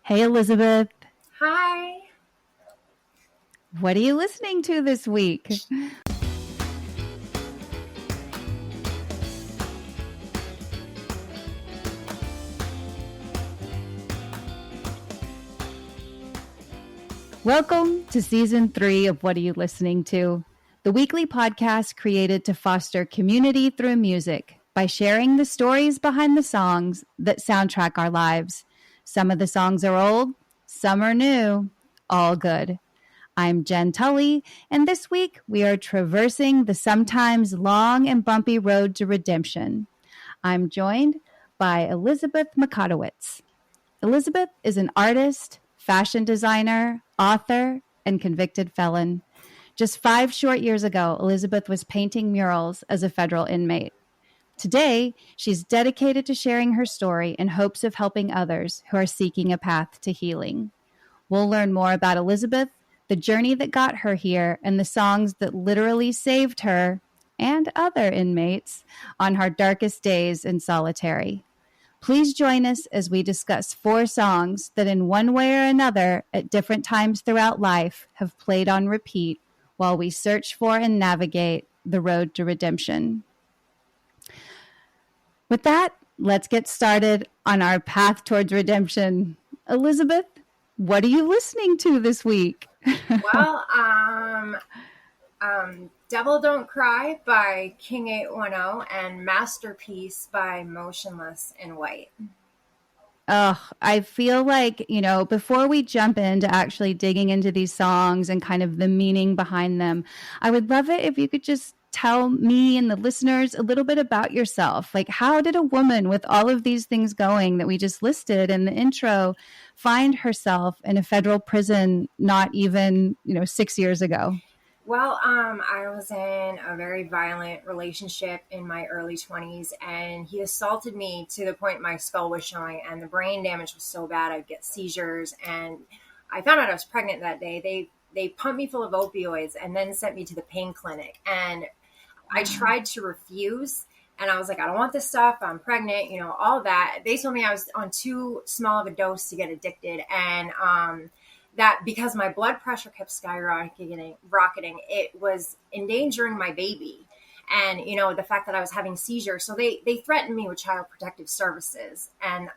Hey, Elizabeth. Hi. What are you listening to this week? Welcome to season 3 of What Are You Listening To? The weekly podcast created to foster community through music by sharing the stories behind the songs that soundtrack our lives. Some of the songs are old, some are new, all good. I'm Jenn Tully, and this week we are traversing the sometimes long and bumpy road to redemption. I'm joined by Elizabeth Mikotowicz. Elizabeth is an artist, fashion designer, author, and convicted felon. Just 5 short years ago, Elizabeth was painting murals as a federal inmate. Today, she's dedicated to sharing her story in hopes of helping others who are seeking a path to healing. We'll learn more about Elizabeth, the journey that got her here, and the songs that literally saved her and other inmates on her darkest days in solitary. Please join us as we discuss 4 songs that in one way or another at different times throughout life have played on repeat while we search for and navigate the road to redemption. With that, let's get started on our path towards redemption. Elizabeth, what are you listening to this week? Well, Devil Don't Cry by King 810 and Masterpiece by Motionless in White. I feel like, before we jump into actually digging into these songs and kind of the meaning behind them, I would love it if you could just tell me and the listeners a little bit about yourself. Like, how did a woman with all of these things going that we just listed in the intro find herself in a federal prison not even, 6 years ago? Well, I was in a very violent relationship in my early 20s, and he assaulted me to the point my skull was showing, and the brain damage was so bad I'd get seizures. And I found out I was pregnant that day. They pumped me full of opioids and then sent me to the pain clinic. And I tried to refuse, and I was like, I don't want this stuff. I'm pregnant, all that. They told me I was on too small of a dose to get addicted. And, that because my blood pressure kept rocketing, it was endangering my baby. And, the fact that I was having seizures. So they threatened me with child protective services. And,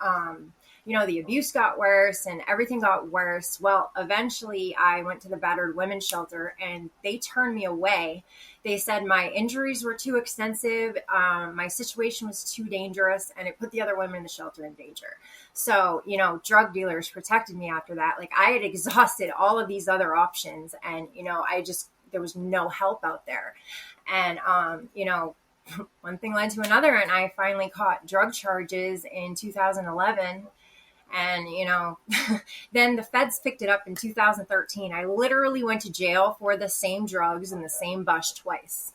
the abuse got worse and everything got worse. Well, eventually I went to the battered women's shelter and they turned me away. They said my injuries were too extensive. My situation was too dangerous, and it put the other women in the shelter in danger. So, drug dealers protected me after that. Like, I had exhausted all of these other options, and, there was no help out there. And, one thing led to another, and I finally caught drug charges in 2011. And, then the feds picked it up in 2013. I literally went to jail for the same drugs and the same bus twice.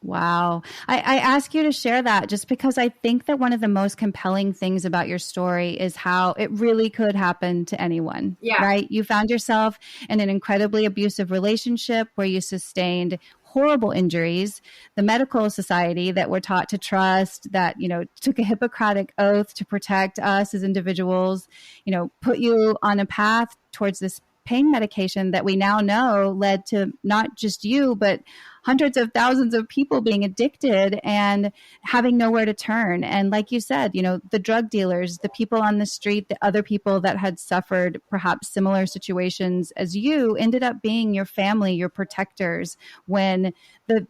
Wow. I ask you to share that just because I think that one of the most compelling things about your story is how it really could happen to anyone, right? You found yourself in an incredibly abusive relationship where you sustained horrible injuries. The medical society that we're taught to trust, that, took a Hippocratic oath to protect us as individuals, put you on a path towards this pain medication that we now know led to not just you, but hundreds of thousands of people being addicted and having nowhere to turn. And like you said, the drug dealers, the people on the street, the other people that had suffered perhaps similar situations as you ended up being your family, your protectors when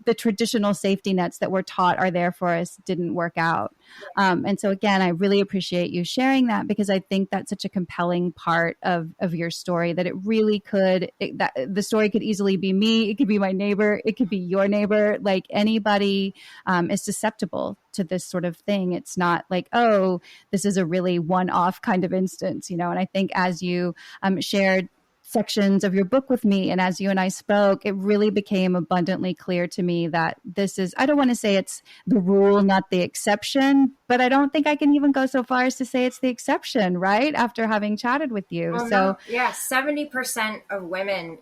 the traditional safety nets that we're taught are there for us didn't work out. And so again, I really appreciate you sharing that because I think that's such a compelling part of your story that it really could, that the story could easily be me. It could be my neighbor. It could be your neighbor. Like anybody is susceptible to this sort of thing. It's not like, oh, this is a really one-off kind of instance, and I think as you shared sections of your book with me, and as you and I spoke, it really became abundantly clear to me that this is, I don't want to say it's the rule, not the exception, but I don't think I can even go so far as to say it's the exception, right? After having chatted with you. Well, so no, yeah, 70% of women,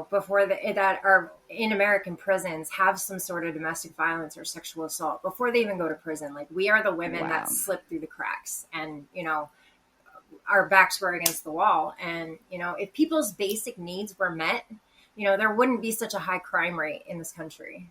before that are in American prisons have some sort of domestic violence or sexual assault before they even go to prison. Like, we are the women that slip through the cracks, and, our backs were against the wall. And, if people's basic needs were met, there wouldn't be such a high crime rate in this country.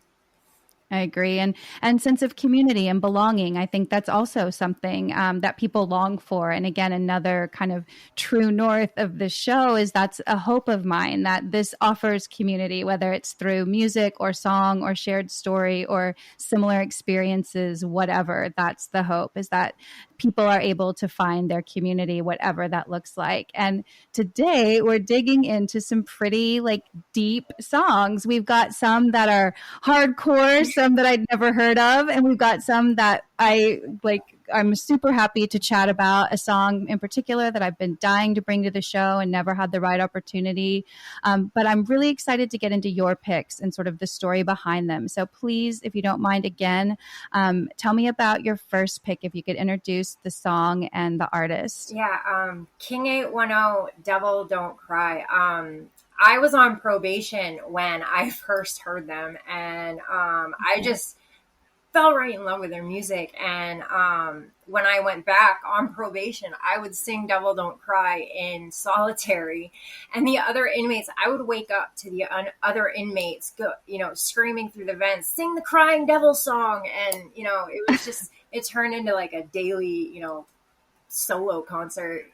I agree. And sense of community and belonging. I think that's also something that people long for. And again, another kind of true north of the show is that's a hope of mine, that this offers community, whether it's through music or song or shared story or similar experiences, whatever. That's the hope, is that people are able to find their community, whatever that looks like. And today we're digging into some pretty deep songs. We've got some that are hardcore, some that I'd never heard of, and we've got some that I'm super happy to chat about. A song in particular that I've been dying to bring to the show and never had the right opportunity. But I'm really excited to get into your picks and sort of the story behind them. So please, if you don't mind, again, tell me about your first pick, if you could introduce the song and the artist. Yeah, King 810, Devil Don't Cry. I was on probation when I first heard them, and I just fell right in love with their music. And when I went back on probation, I would sing Devil Don't Cry in solitary, and the other inmates, I would wake up to the other inmates screaming through the vents, sing the Crying Devil song. And it was just, it turned into like a daily solo concert.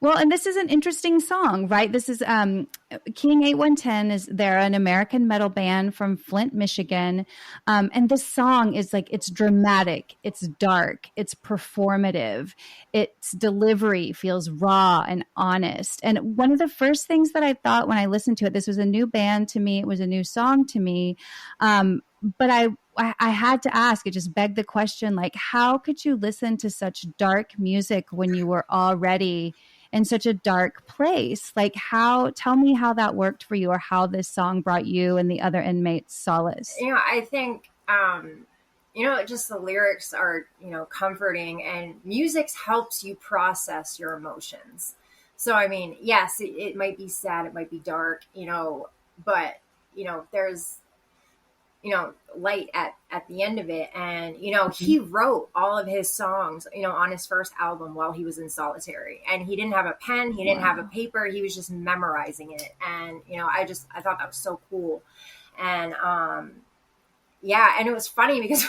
Well, and this is an interesting song, right? This is King 8110 they're an American metal band from Flint, Michigan. And this song is it's dramatic, it's dark, it's performative, its delivery feels raw and honest. And one of the first things that I thought when I listened to it, this was a new band to me, it was a new song to me. But I had to ask, it just begged the question, how could you listen to such dark music when you were already in such a dark place? Tell me how that worked for you, or how this song brought you and the other inmates solace. I think, just the lyrics are, comforting, and music helps you process your emotions. So, I mean, yes, it might be sad, it might be dark, but, there's, light at the end of it. And, he wrote all of his songs, on his first album while he was in solitary, and he didn't have a pen, he didn't have a paper, he was just memorizing it. And, I thought that was so cool. And, and it was funny because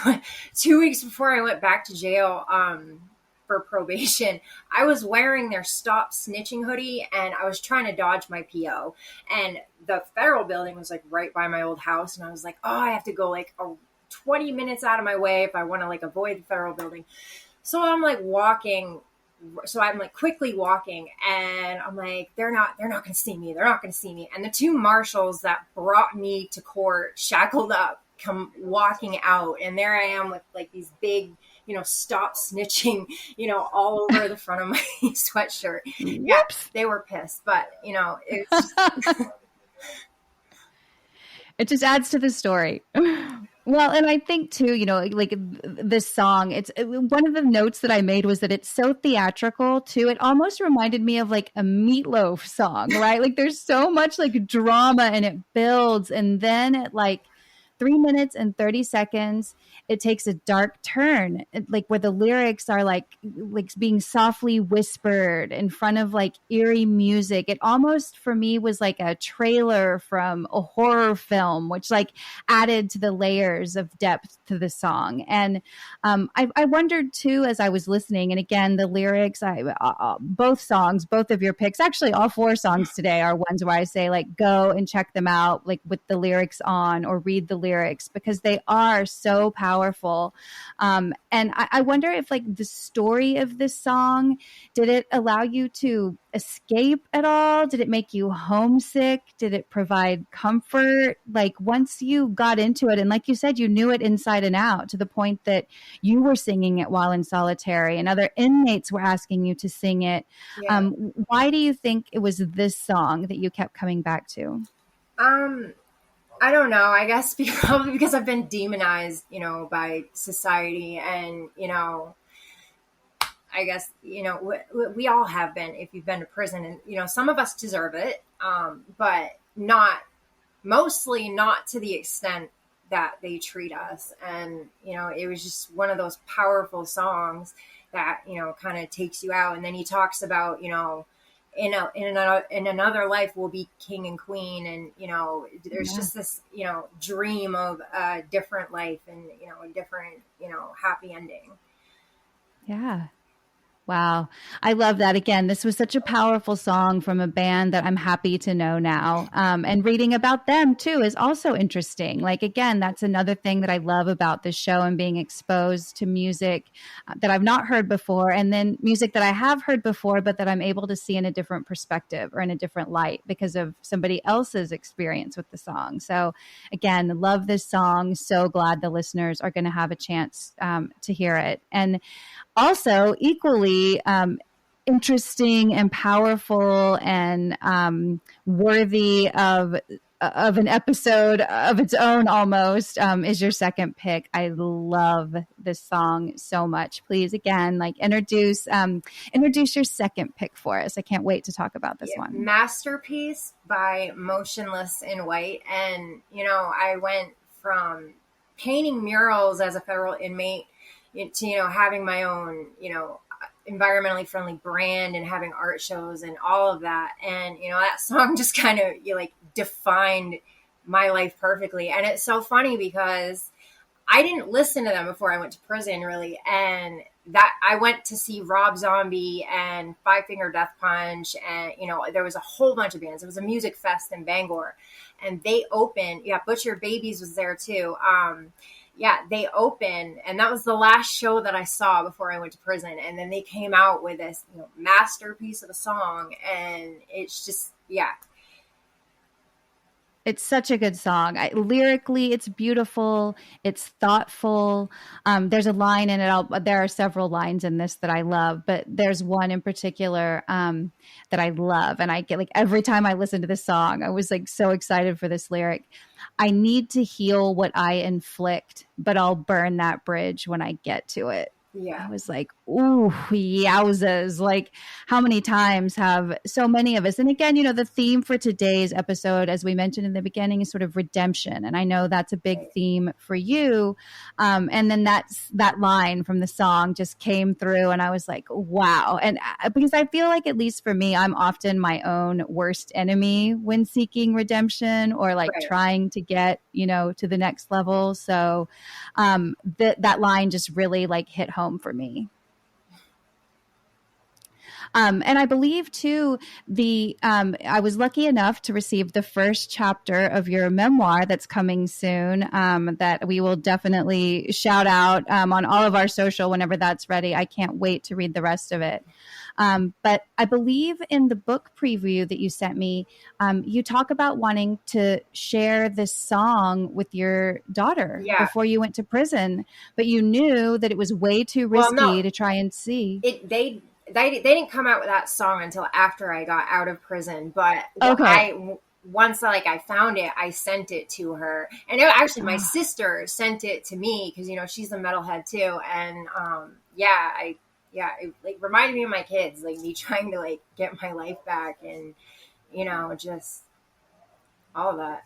2 weeks before I went back to jail, for probation, I was wearing their Stop Snitching hoodie, and I was trying to dodge my PO, and the federal building was right by my old house. And I was like, oh, I have to go 20 minutes out of my way if I want to avoid the federal building. So I'm walking. So I'm quickly walking, and I'm they're not going to see me. They're not going to see me. And the two marshals that brought me to court, shackled up, come walking out. And there I am with these big, Stop Snitching, all over the front of my sweatshirt. Yeah, they were pissed, but it's just... It just adds to the story. Well, and I think too, this song, it's one of the notes that I made was that it's so theatrical too. It almost reminded me of a Meatloaf song, right? There's so much drama, and it builds, and then at 3 minutes and 30 seconds, it takes a dark turn, where the lyrics are being softly whispered in front of eerie music. It almost for me was a trailer from a horror film, which added to the layers of depth to the song. And I wondered too, as I was listening, and again, the lyrics, both songs, both of your picks, actually all 4 songs today are ones where I say go and check them out, with the lyrics on, or read the lyrics, because they are so powerful. And I wonder if the story of this song, did it allow you to escape at all? Did it make you homesick? Did it provide comfort? Once you got into it, and like you said, you knew it inside and out, to the point that you were singing it while in solitary and other inmates were asking you to sing it. Yeah. Why do you think it was this song that you kept coming back to? I don't know. I guess probably because I've been demonized, by society, and, I guess, we all have been, if you've been to prison, and, some of us deserve it. But mostly not to the extent that they treat us. And, it was just one of those powerful songs. that, kind of takes you out. And then he talks about, in another life we'll be king and queen, and there's just this dream of a different life, and a different happy ending. Yeah. Wow. I love that. Again, this was such a powerful song from a band that I'm happy to know now. And reading about them too is also interesting. Like, again, that's another thing that I love about this show, and being exposed to music that I've not heard before, and then music that I have heard before, but that I'm able to see in a different perspective or in a different light because of somebody else's experience with the song. So again, love this song. So glad the listeners are going to have a chance to hear it. And also equally interesting and powerful and worthy of an episode of its own almost is your second pick. I love this song so much. Please, again, introduce your second pick for us. I can't wait to talk about this one. Masterpiece by Motionless in White. And I went from painting murals as a federal inmate to having my own environmentally friendly brand and having art shows and all of that. And that song just kind of defined my life perfectly. And it's so funny because I didn't listen to them before I went to prison, really. And that I went to see Rob Zombie and Five Finger Death Punch, and there was a whole bunch of bands. It was a music fest in Bangor, and they opened. Butcher Babies was there too. They opened, and that was the last show that I saw before I went to prison. And then they came out with this masterpiece of a song, and it's just, It's such a good song. Lyrically, it's beautiful. It's thoughtful. There's a line in it. There are several lines in this that I love, but there's one in particular that I love. And I get every time I listen to this song, I was so excited for this lyric. I need to heal what I inflict, but I'll burn that bridge when I get to it. Yeah. I was like, ooh, yowzas. How many times have so many of us, and again, the theme for today's episode, as we mentioned in the beginning, is sort of redemption. And I know that's a big theme for you. And then that line from the song just came through, and I was like, wow. And because I feel like, at least for me, I'm often my own worst enemy when seeking redemption or trying to get, to the next level. So that line just really hit home for me. And I believe too, I was lucky enough to receive the first chapter of your memoir that's coming soon, that we will definitely shout out on all of our social whenever that's ready. I can't wait to read the rest of it. But I believe in the book preview that you sent me, you talk about wanting to share this song with your daughter before you went to prison, but you knew that it was way too risky to try and see. They didn't come out with that song until after I got out of prison, but once I found it, I sent it to her. And actually my sister sent it to me because, she's a metalhead too. And it reminded me of my kids, me trying to get my life back, and just all of that.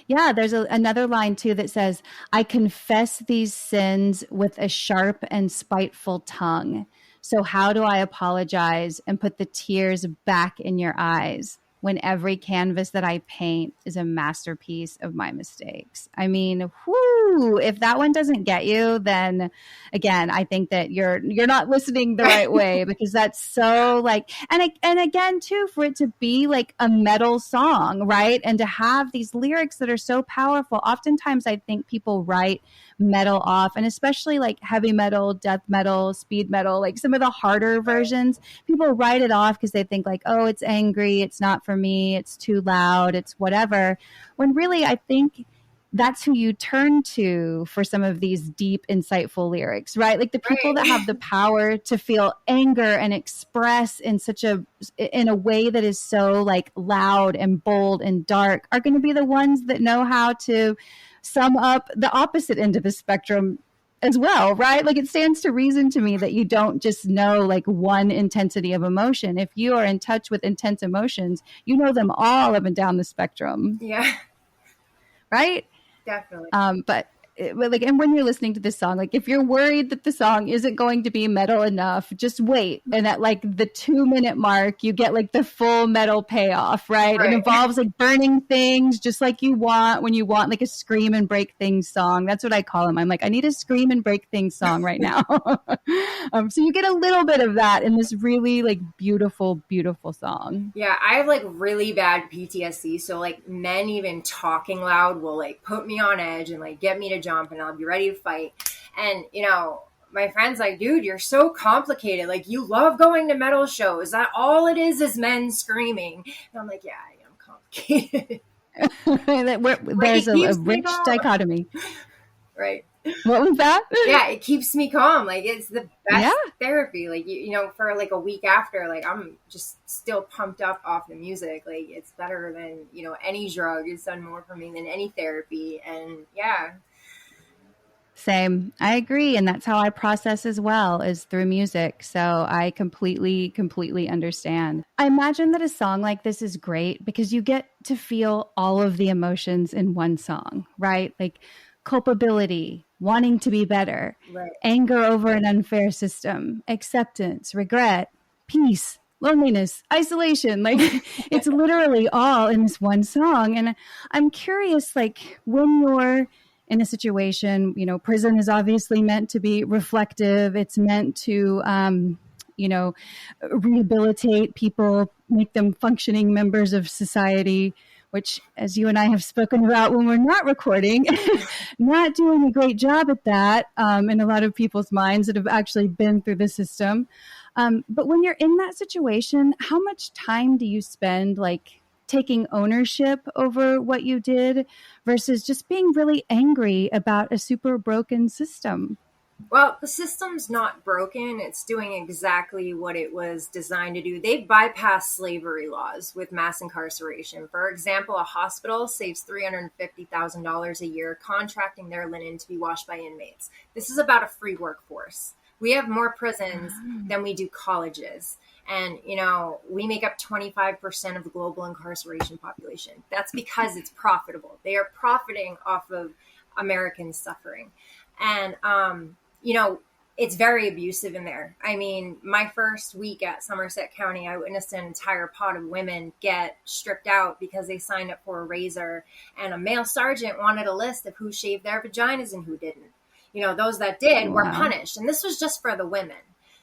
Yeah. There's another line too that says, I confess these sins with a sharp and spiteful tongue. So how do I apologize and put the tears back in your eyes when every canvas that I paint is a masterpiece of my mistakes? I mean, whoo, if that one doesn't get you, then again, I think that you're not listening the right way, because that's so and again too, for it to be a metal song, right? And to have these lyrics that are so powerful. Oftentimes I think people write metal off, and especially heavy metal, death metal, speed metal, some of the harder versions, people write it off because they think oh, it's angry, it's not for me, it's too loud, it's whatever, when really I think that's who you turn to for some of these deep, insightful lyrics, right? The people that have the power to feel anger and express in a way that is so loud and bold and dark are going to be the ones that know how to sum up the opposite end of the spectrum as well, right? It stands to reason to me that you don't just know one intensity of emotion. If you are in touch with intense emotions, you know them all up and down the spectrum. Yeah. Right? Definitely. But like, and when you're listening to this song, like if you're worried that the song isn't going to be metal enough, just wait. And at like the 2-minute mark, you get like the full metal payoff, right? It involves like burning things just like you want when you want like a scream and break things song. That's what I call them. I'm like, I need a scream and break things song right now. So you get a little bit of that in this really like beautiful, beautiful song. Yeah, I have like really bad PTSD. So like men even talking loud will like put me on edge and like get me to jump, and I'll be ready to fight. And, you know, my friend's like, dude, you're so complicated. Like, you love going to metal shows. That all it is men screaming. And I'm like, yeah, I am complicated. There's a rich dichotomy. Right. What was that? Yeah, it keeps me calm. Like, it's the best therapy. Like, you know, for like a week after, like, I'm just still pumped up off the music. Like, it's better than, you know, any drug. It's done more for me than any therapy. And yeah. Same. I agree. And that's how I process as well, is through music. So I completely, completely understand. I imagine that a song like this is great because you get to feel all of the emotions in one song, right? Like culpability, wanting to be better, anger over an unfair system, acceptance, regret, peace, loneliness, isolation. Like it's literally all in this one song. And I'm curious, like when you're in a situation, you know, prison is obviously meant to be reflective. It's meant to, you know, rehabilitate people, make them functioning members of society, which, as you and I have spoken about when we're not recording, not doing a great job at that in a lot of people's minds that have actually been through the system. But when you're in that situation, how much time do you spend like taking ownership over what you did versus just being really angry about a super broken system? Well, the system's not broken. It's doing exactly what it was designed to do. They've bypassed slavery laws with mass incarceration. For example, a hospital saves $350,000 a year contracting their linen to be washed by inmates. This is about a free workforce. We have more prisons than we do colleges. And, you know, we make up 25% of the global incarceration population. That's because it's profitable. They are profiting off of American suffering. And, you know, it's very abusive in there. I mean, my first week at Somerset County, I witnessed an entire pod of women get stripped out because they signed up for a razor. And a male sergeant wanted a list of who shaved their vaginas and who didn't. You know, those that did were punished. And this was just for the women.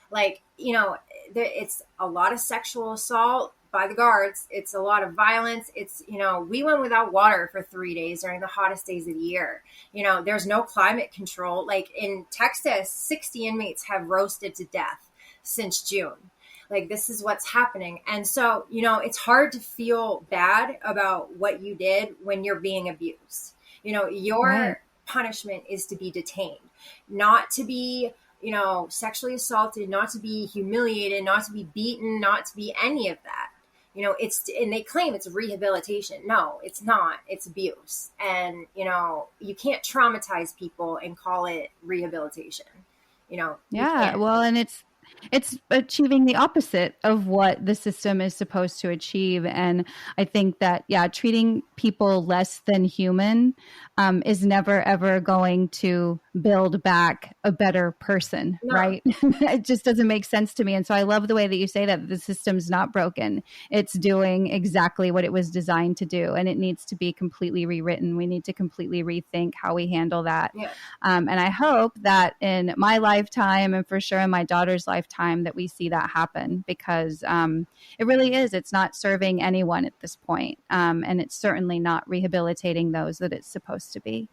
Like, you know, it's a lot of sexual assault by the guards. It's a lot of violence. It's, you know, we went without water for 3 days during the hottest days of the year. You know, there's no climate control. Like in Texas, 60 inmates have roasted to death since June. Like, this is what's happening. And so, you know, it's hard to feel bad about what you did when you're being abused. You know, your punishment is to be detained, not to be, you know, sexually assaulted, not to be humiliated, not to be beaten, not to be any of that. You know, it's, and they claim it's rehabilitation. No, it's not. It's abuse. And, you know, you can't traumatize people and call it rehabilitation. You know? Yeah. Well, and it's achieving the opposite of what the system is supposed to achieve. And I think that, treating people less than human is never, ever going to build back a better person, right? It just doesn't make sense to me. And so I love the way that you say that the system's not broken. It's doing exactly what it was designed to do. And it needs to be completely rewritten. We need to completely rethink how we handle that. Yeah. And I hope that in my lifetime, and for sure in my daughter's lifetime, that we see that happen, because it really is. It's not serving anyone at this point. And it's certainly not rehabilitating those that it's supposed to be.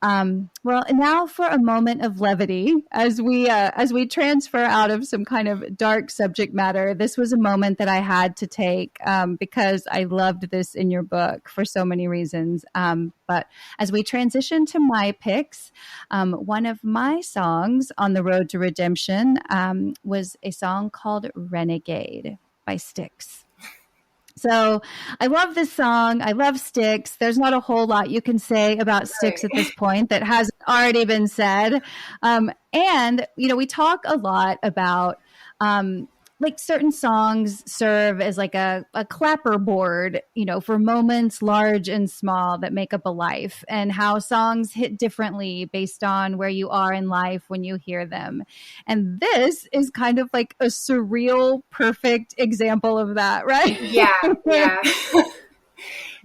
Well, now for a moment of levity, as we transfer out of some kind of dark subject matter. This was a moment that I had to take because I loved this in your book for so many reasons. But as we transition to my picks, one of my songs on the road to redemption was a song called Renegade by Styx. So I love this song. I love Styx. There's not a whole lot you can say about Styx at this point that hasn't already been said. And, you know, we talk a lot about like certain songs serve as like a clapper board, for moments large and small that make up a life, and how songs hit differently based on where you are in life when you hear them. And this is kind of like a surreal, perfect example of that, right? Yeah, yeah.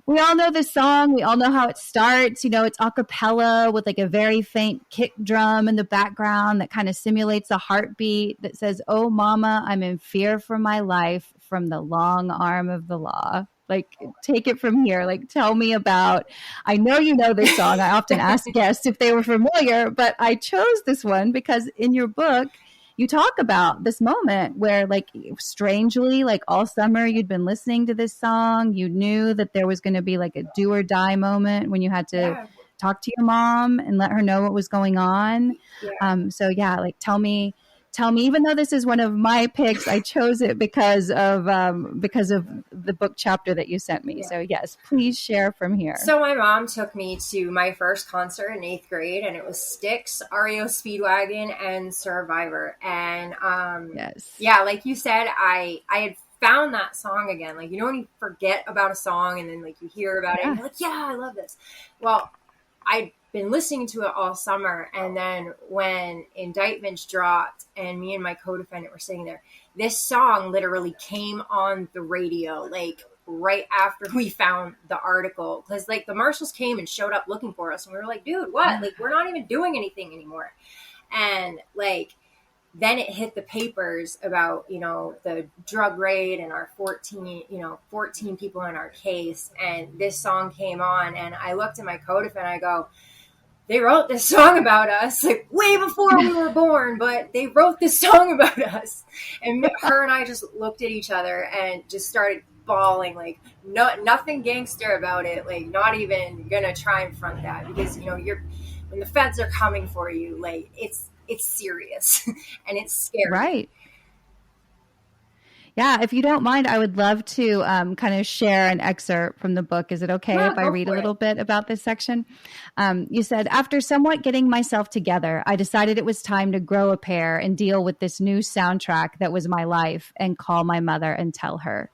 We all know this song. We all know how it starts. It's a cappella with like a very faint kick drum in the background that kind of simulates a heartbeat that says, "Oh, mama, I'm in fear for my life from the long arm of the law." Like, take it from here. Like, tell me about, I know you know this song. I often ask guests if they were familiar, but I chose this one because in your book, you talk about this moment where, like, strangely, like all summer you'd been listening to this song. You knew that there was going to be like a do or die moment when you had to talk to your mom and let her know what was going on. So yeah, like tell me, even though this is one of my picks, I chose it because of the book chapter that you sent me. So yes, please share from here. So my mom took me to my first concert in 8th grade, and it was Styx, REO Speedwagon, and Survivor. And like you said, I had found that song again. Like, when you forget about a song and then like you hear about it and you're like, yeah, I love this. Well, I'd been listening to it all summer, and then when Indictments dropped and me and my co-defendant were sitting there, this song literally came on the radio like right after we found the article, because like the marshals came and showed up looking for us, and we were like, dude, what? Like, we're not even doing anything anymore. And like then it hit the papers about, the drug raid and our 14 people in our case. And this song came on, and I looked at my co-defendant, I go, they wrote this song about us like way before we were born, but they wrote this song about us. And her and I just looked at each other and just started bawling, like nothing gangster about it. Like, not even gonna try and front that, because, when the feds are coming for you, like it's serious and it's scary. Right. Yeah, if you don't mind, I would love to kind of share an excerpt from the book. Is it okay if I read a little bit about this section? You said, after somewhat getting myself together, I decided it was time to grow a pair and deal with this new soundtrack that was my life and call my mother and tell her.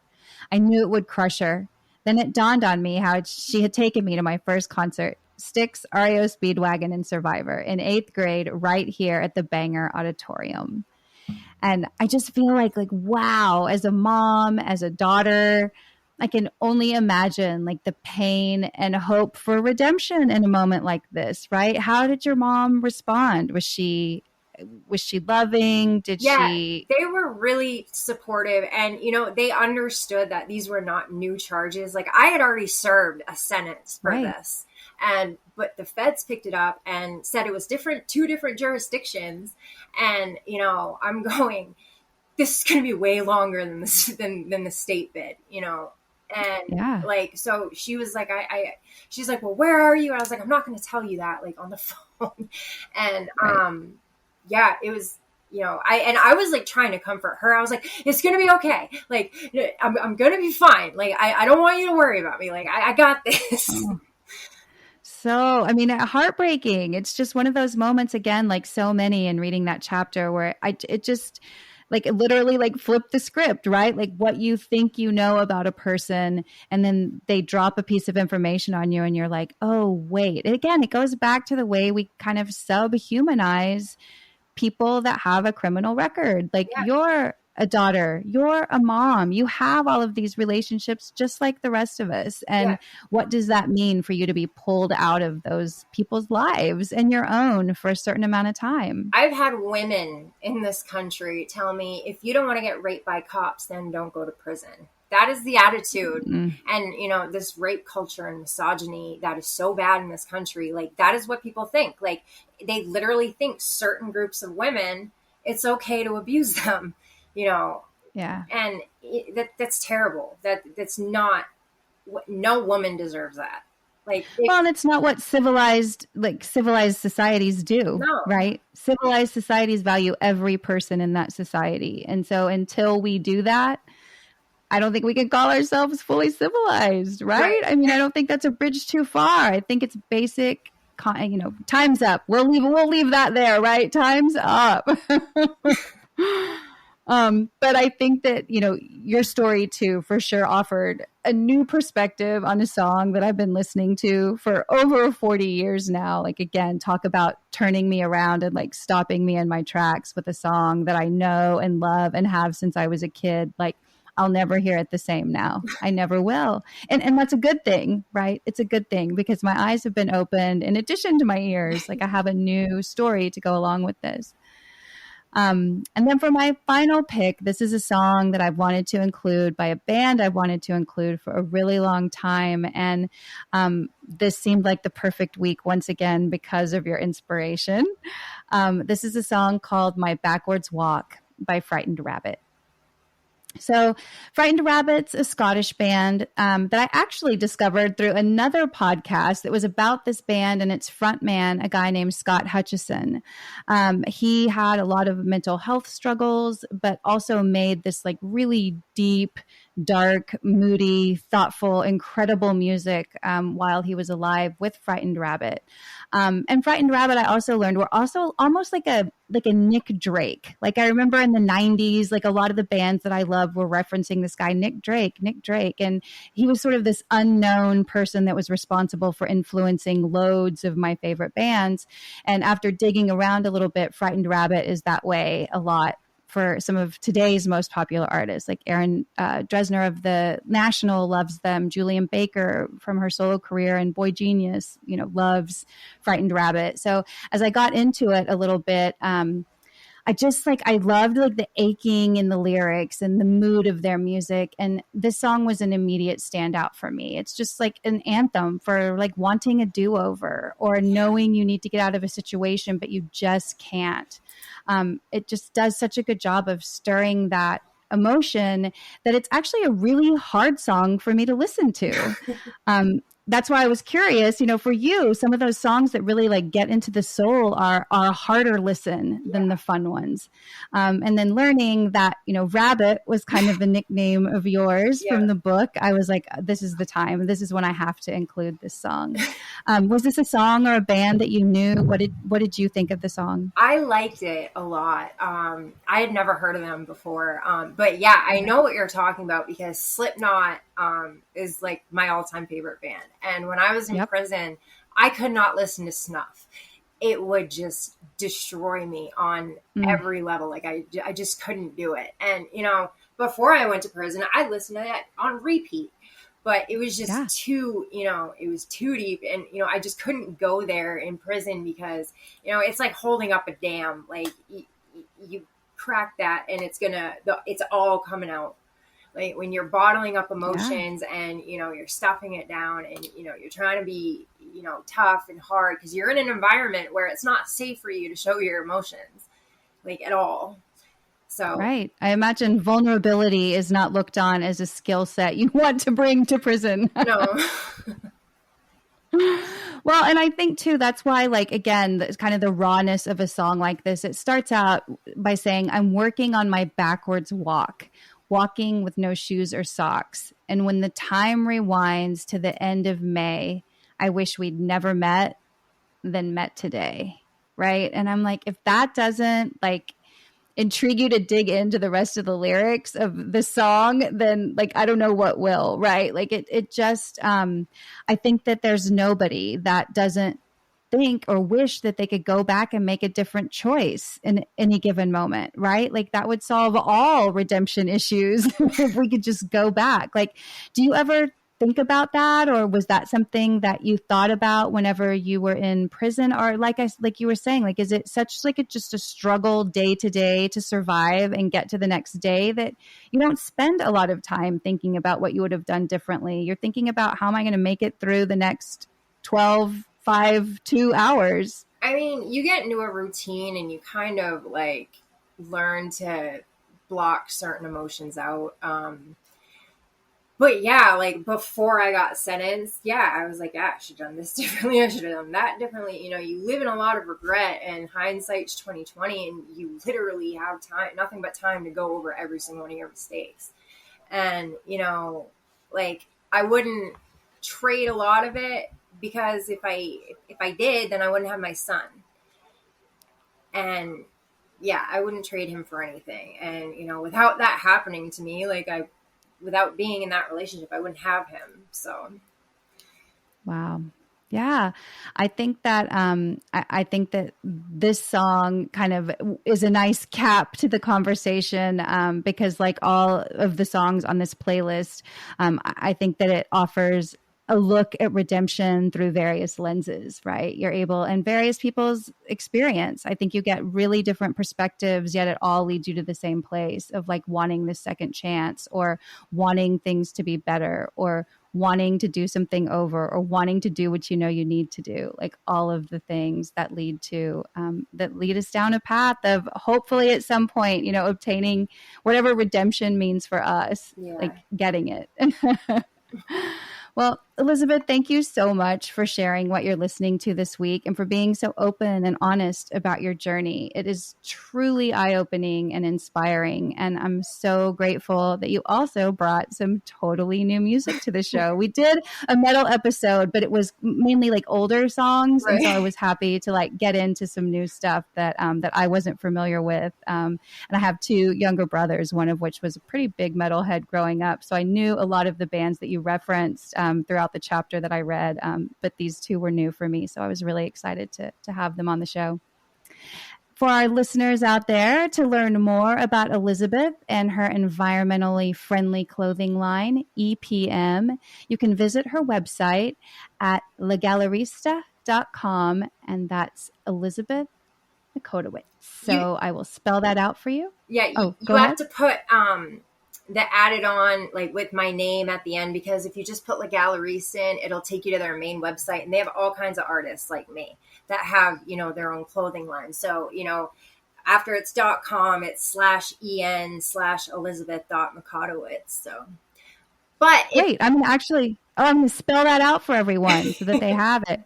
I knew it would crush her. Then it dawned on me how she had taken me to my first concert, Styx, REO Speedwagon, and Survivor in 8th grade, right here at the Banger Auditorium. And I just feel like, wow, as a mom, as a daughter, I can only imagine like the pain and hope for redemption in a moment like this, right? How did your mom respond? Was she loving? They were really supportive, and they understood that these were not new charges. Like, I had already served a sentence for this. But the feds picked it up and said it was two different jurisdictions. And, I'm going, this is going to be way longer than the state bid, And so she was like, she's like, well, where are you? And I was like, I'm not going to tell you that, like, on the phone. And, it was, I was like trying to comfort her. I was like, it's going to be okay. Like, I'm going to be fine. Like, I don't want you to worry about me. Like, I got this. Oh. So, I mean, heartbreaking. It's just one of those moments, again, like so many in reading that chapter, where it just like literally like flip the script, right? Like what you think you know about a person, and then they drop a piece of information on you and you're like, oh, wait. And again, it goes back to the way we kind of subhumanize people that have a criminal record. Like, you're a daughter, you're a mom, you have all of these relationships just like the rest of us. And what does that mean for you to be pulled out of those people's lives and your own for a certain amount of time? I've had women in this country tell me, if you don't want to get raped by cops, then don't go to prison. That is the attitude. And, this rape culture and misogyny that is so bad in this country, like, that is what people think. Like, they literally think certain groups of women, it's okay to abuse them. And that's terrible. That's not, no woman deserves that. Like, and it's not what civilized societies do, right? Civilized societies value every person in that society. And so until we do that, I don't think we can call ourselves fully civilized, right? I mean, I don't think that's a bridge too far. I think it's basic, time's up. We'll leave that there, right? Time's up. But I think that, your story too, for sure offered a new perspective on a song that I've been listening to for over 40 years now. Like, again, talk about turning me around and like stopping me in my tracks with a song that I know and love and have since I was a kid. Like, I'll never hear it the same now. I never will. And that's a good thing, right? It's a good thing because my eyes have been opened in addition to my ears. Like, I have a new story to go along with this. And then for my final pick, this is a song that I've wanted to include by a band I've wanted to include for a really long time. And this seemed like the perfect week once again because of your inspiration. This is a song called My Backwards Walk by Frightened Rabbit. So Frightened Rabbit's a Scottish band that I actually discovered through another podcast that was about this band and its frontman, a guy named Scott Hutchison. He had a lot of mental health struggles, but also made this like really deep, dark, moody, thoughtful, incredible music while he was alive with Frightened Rabbit. And Frightened Rabbit, I also learned, were also almost like a Nick Drake. Like, I remember in the 90s, like a lot of the bands that I loved were referencing this guy, Nick Drake. And he was sort of this unknown person that was responsible for influencing loads of my favorite bands. And after digging around a little bit, Frightened Rabbit is that way a lot for some of today's most popular artists, like Aaron Dresner of The National loves them. Julian Baker from her solo career and Boy Genius, loves Frightened Rabbit. So as I got into it a little bit, I loved like the aching in the lyrics and the mood of their music. And this song was an immediate standout for me. It's just like an anthem for like wanting a do-over or knowing you need to get out of a situation, but you just can't. It just does such a good job of stirring that emotion that it's actually a really hard song for me to listen to. That's why I was curious, for you, some of those songs that really like get into the soul are a harder listen than the fun ones. And then learning that, Rabbit was kind of the nickname of yours from the book. I was like, this is the time. This is when I have to include this song. Was this a song or a band that you knew? What did you think of the song? I liked it a lot. I had never heard of them before. But yeah, I know what you're talking about because Slipknot is like my all-time favorite band. And when I was in prison, I could not listen to Snuff. It would just destroy me on every level. Like I just couldn't do it. And, before I went to prison, I listened to that on repeat. But it was just too, it was too deep. And, I just couldn't go there in prison because, it's like holding up a dam. Like you crack that and it's all coming out. Like when you're bottling up emotions and, you're stuffing it down and, you're trying to be, tough and hard because you're in an environment where it's not safe for you to show your emotions like at all. So, right. I imagine vulnerability is not looked on as a skill set you want to bring to prison. No. Well, and I think too, that's why, like, again, it's kind of the rawness of a song like this. It starts out by saying, I'm working on my backwards walk, walking with no shoes or socks. And when the time rewinds to the end of May, I wish we'd never met, then met today. Right. And I'm like, if that doesn't like intrigue you to dig into the rest of the lyrics of the song, then like, I don't know what will, right? Like it just, I think that there's nobody that doesn't think or wish that they could go back and make a different choice in any given moment, right? Like that would solve all redemption issues if we could just go back. Like, do you ever think about that, or was that something that you thought about whenever you were in prison? Or like you were saying, like, is it such like it's just a struggle day to day to survive and get to the next day that you don't spend a lot of time thinking about what you would have done differently? You're thinking about, how am I going to make it through the next 12, 5, 2 hours? I mean, you get into a routine and you kind of like learn to block certain emotions out. But yeah, like before I got sentenced, I was like, I should have done this differently. I should have done that differently. You live in a lot of regret, and hindsight's 2020, and you literally have nothing but time to go over every single one of your mistakes. And, like I wouldn't trade a lot of it, because if I did, then I wouldn't have my son. And yeah, I wouldn't trade him for anything. And, without that happening to me, without being in that relationship, I wouldn't have him. So. Wow. Yeah. I think that I think that this song kind of is a nice cap to the conversation, because like all of the songs on this playlist, I think that it offers a look at redemption through various lenses, right? You're able, and various people's experience. I think you get really different perspectives, yet it all leads you to the same place of like wanting the second chance, or wanting things to be better, or wanting to do something over, or wanting to do what you know you need to do, like all of the things that lead to that lead us down a path of hopefully at some point, obtaining whatever redemption means for us, like getting it. Well, Elizabeth, thank you so much for sharing what you're listening to this week and for being so open and honest about your journey. It is truly eye-opening and inspiring, and I'm so grateful that you also brought some totally new music to the show. We did a metal episode, but it was mainly like older songs, right. And so I was happy to like get into some new stuff that I wasn't familiar with. And I have two younger brothers, one of which was a pretty big metalhead growing up, so I knew a lot of the bands that you referenced throughout the chapter that I read, but these two were new for me, so I was really excited to have them on the show. For our listeners out there, to learn more about Elizabeth and her environmentally friendly clothing line, EPM, you can visit her website at legalerista.com, and that's Elizabeth Mikotowicz. So I will spell that out for you. Yeah, you have to put the added on like with my name at the end, because if you just put Legalerista in, it'll take you to their main website, and they have all kinds of artists like me that have, their own clothing line. So, after it's .com, it's /en/Elizabeth.Mikotowicz. So, but wait, I'm going to spell that out for everyone so that they have it.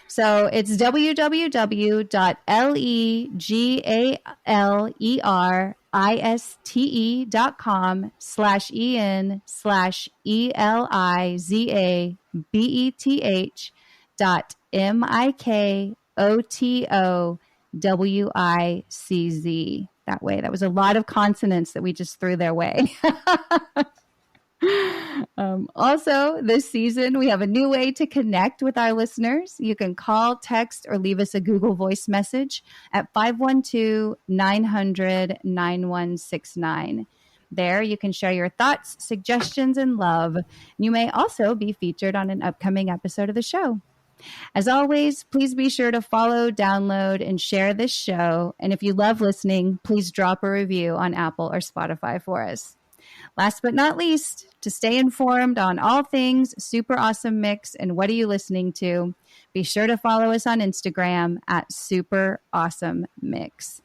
So it's www.LEGALERISTA/EN/ELIZABETOWICZ. That way. That was a lot of consonants that we just threw their way. Also, this season, we have a new way to connect with our listeners. You can call, text, or leave us a Google Voice message at 512-900-9169. There, you can share your thoughts, suggestions, and love. You may also be featured on an upcoming episode of the show. As always, please be sure to follow, download, and share this show. And if you love listening, please drop a review on Apple or Spotify for us. Last but not least, to stay informed on all things Super Awesome Mix and what are you listening to, be sure to follow us on Instagram at Super Awesome Mix.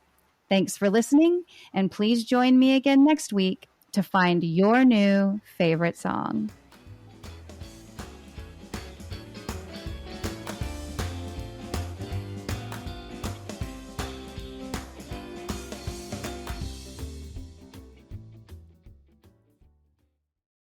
Thanks for listening, and please join me again next week to find your new favorite song.